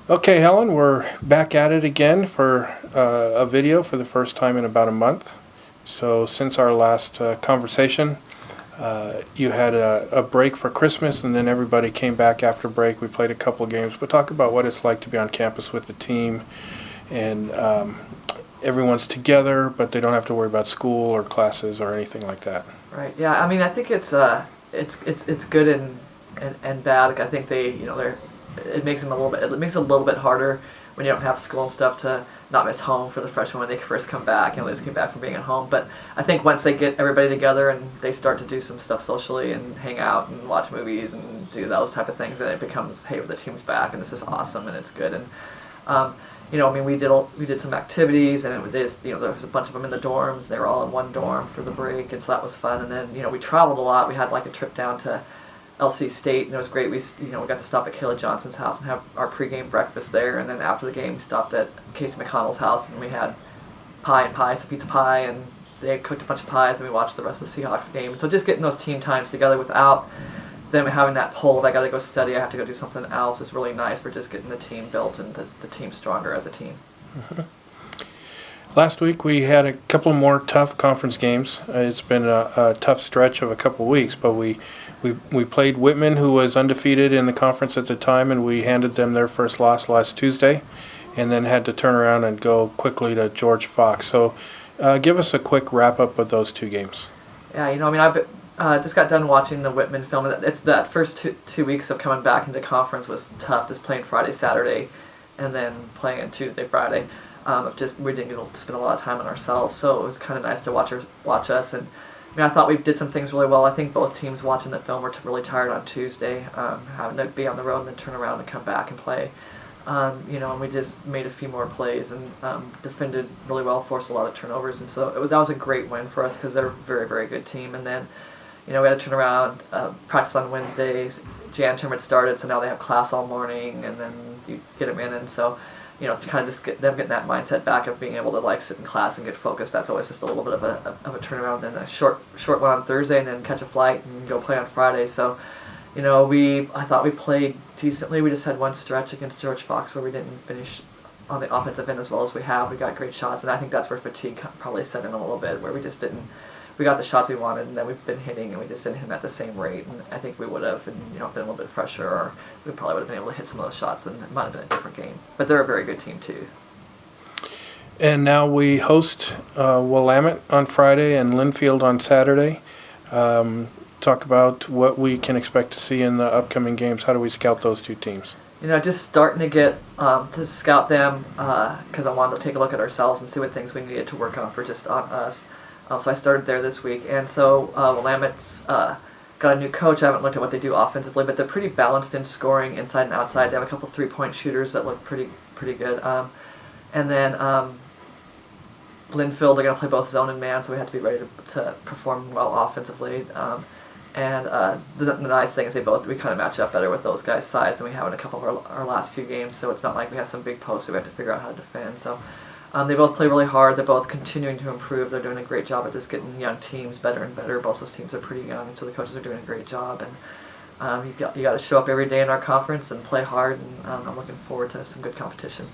Okay, Helen, we're back at it again for a video for the first time in about a month. So since our last conversation, you had a break for Christmas, and then everybody came back after break. We played a couple of games, but talk about what it's like to be on campus with the team, and everyone's together, but they don't have to worry about school or classes or anything like that. Right. Yeah. I mean, I think it's good and bad. Like, I think it makes them a little bit. It makes it a little bit harder when you don't have school and stuff to not miss home for the freshmen when they first come back. They just came back from being at home. But I think once they get everybody together and they start to do some stuff socially and hang out and watch movies and do those type of things, then it becomes, hey, the team's back and this is awesome and it's good. And I mean, we did some activities, and there was a bunch of them in the dorms. They were all in one dorm for the break, and so that was fun. And then we traveled a lot. We had like a trip down to LC State, and it was great. We got to stop at Kayla Johnson's house and have our pregame breakfast there, and then after the game we stopped at Casey McConnell's house and we had some pizza pie, and they had cooked a bunch of pies, and we watched the rest of the Seahawks game. So just getting those team times together without them having that pull, I got to go study, I have to go do something else, is really nice for just getting the team built and the team stronger as a team. Mm-hmm. Last week we had a couple more tough conference games. It's been a tough stretch of a couple weeks, but we played Whitman, who was undefeated in the conference at the time, and we handed them their first loss last Tuesday, and then had to turn around and go quickly to George Fox. So give us a quick wrap-up of those two games. Yeah, I mean, I've just got done watching the Whitman film. It's that first two weeks of coming back into conference was tough, just playing Friday, Saturday, and then playing on Tuesday, Friday. We didn't get to spend a lot of time on ourselves, so it was kind of nice to watch us. And I thought we did some things really well. I think both teams watching the film were really tired on Tuesday, having to be on the road and then turn around and come back and play. And we just made a few more plays and defended really well, forced a lot of turnovers, and so that was a great win for us because they're a very, very good team. And then we had to turn around, practice on Wednesdays. Jan term had started, so now they have class all morning, and then you get them in, and so to kind of just get them getting that mindset back of being able to sit in class and get focused. That's always just a little bit of a turnaround. Then a short one on Thursday, and then catch a flight and go play on Friday. So, I thought we played decently. We just had one stretch against George Fox where we didn't finish on the offensive end as well as we have. We got great shots, and I think that's where fatigue probably set in a little bit, where we just didn't. We got the shots we wanted, and then we've been hitting, and we just didn't hit them at the same rate. And I think we would have, been a little bit fresher, or we probably would have been able to hit some of those shots, and it might have been a different game. But they're a very good team too. And now we host Willamette on Friday and Linfield on Saturday. Talk about what we can expect to see in the upcoming games. How do we scout those two teams? Just starting to get to scout them because I wanted to take a look at ourselves and see what things we needed to work on for just on us. So I started there this week, and so Willamette's got a new coach. I haven't looked at what they do offensively, but they're pretty balanced in scoring inside and outside. They have a couple three-point shooters that look pretty good. And then Linfield, they're going to play both zone and man, so we have to be ready to perform well offensively. And the nice thing is we kind of match up better with those guys' size than we have in a couple of our last few games, so it's not like we have some big posts that we have to figure out how to defend. So they both play really hard. They're both continuing to improve. They're doing a great job at just getting young teams better and better. Both those teams are pretty young, and so the coaches are doing a great job. And you got to show up every day in our conference and play hard, and I'm looking forward to some good competition.